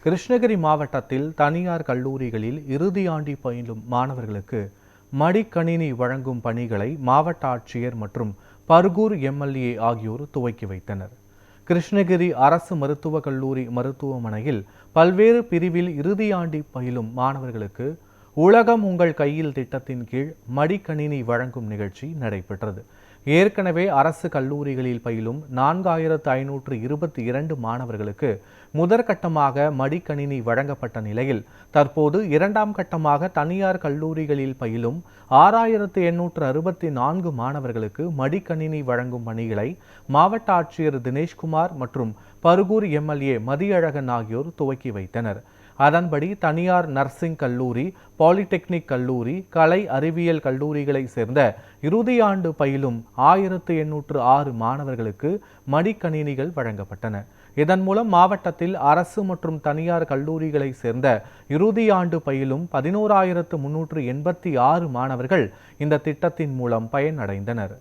கிருஷ்ணகிரி மாவட்டத்தில் தனியார் கல்லூரிகளில் இறுதி ஆண்டு பயிலும் மாணவர்களுக்கு மடிக்கணினி வழங்கும் பணிகளை மாவட்ட ஆட்சியர் மற்றும் பர்கூர் எம்எல்ஏ ஆகியோர் துவக்கி வைத்தனர். கிருஷ்ணகிரி அரசு மருத்துவக் கல்லூரி மருத்துவமனையில் பல்வேறு பிரிவில் இறுதி ஆண்டு பயிலும் மாணவர்களுக்கு உலகம் உங்கள் கையில் திட்டத்தின் கீழ் மடிக்கணினி வழங்கும் நிகழ்ச்சி நடைபெற்றது. ஏற்கனவே அரசு கல்லூரிகளில் பயிலும் 4522 மாணவர்களுக்கு முதற்கட்டமாக மடிக்கணினி வழங்கப்பட்ட நிலையில் தற்போது இரண்டாம் கட்டமாக தனியார் கல்லூரிகளில் பயிலும் 6864 மாணவர்களுக்கு மடிக்கணினி வழங்கும் பணிகளை மாவட்ட ஆட்சியர் தினேஷ்குமார் மற்றும் பர்கூர் எம்எல்ஏ மதியழகன் ஆகியோர் துவக்கி வைத்தனர். அதன்படி தனியார் நர்சிங் கல்லூரி, பாலிடெக்னிக் கல்லூரி, கலை அறிவியல் கல்லூரிகளை சேர்ந்த இறுதி ஆண்டு பயிலும் 1806 மாணவர்களுக்கு மடிக்கணினிகள் வழங்கப்பட்டன. இதன் மூலம் மாவட்டத்தில் அரசு மற்றும் தனியார் கல்லூரிகளை சேர்ந்த இறுதி ஆண்டு பயிலும் 11,386 மாணவர்கள் இந்த திட்டத்தின் மூலம் பயனடைந்தனர்.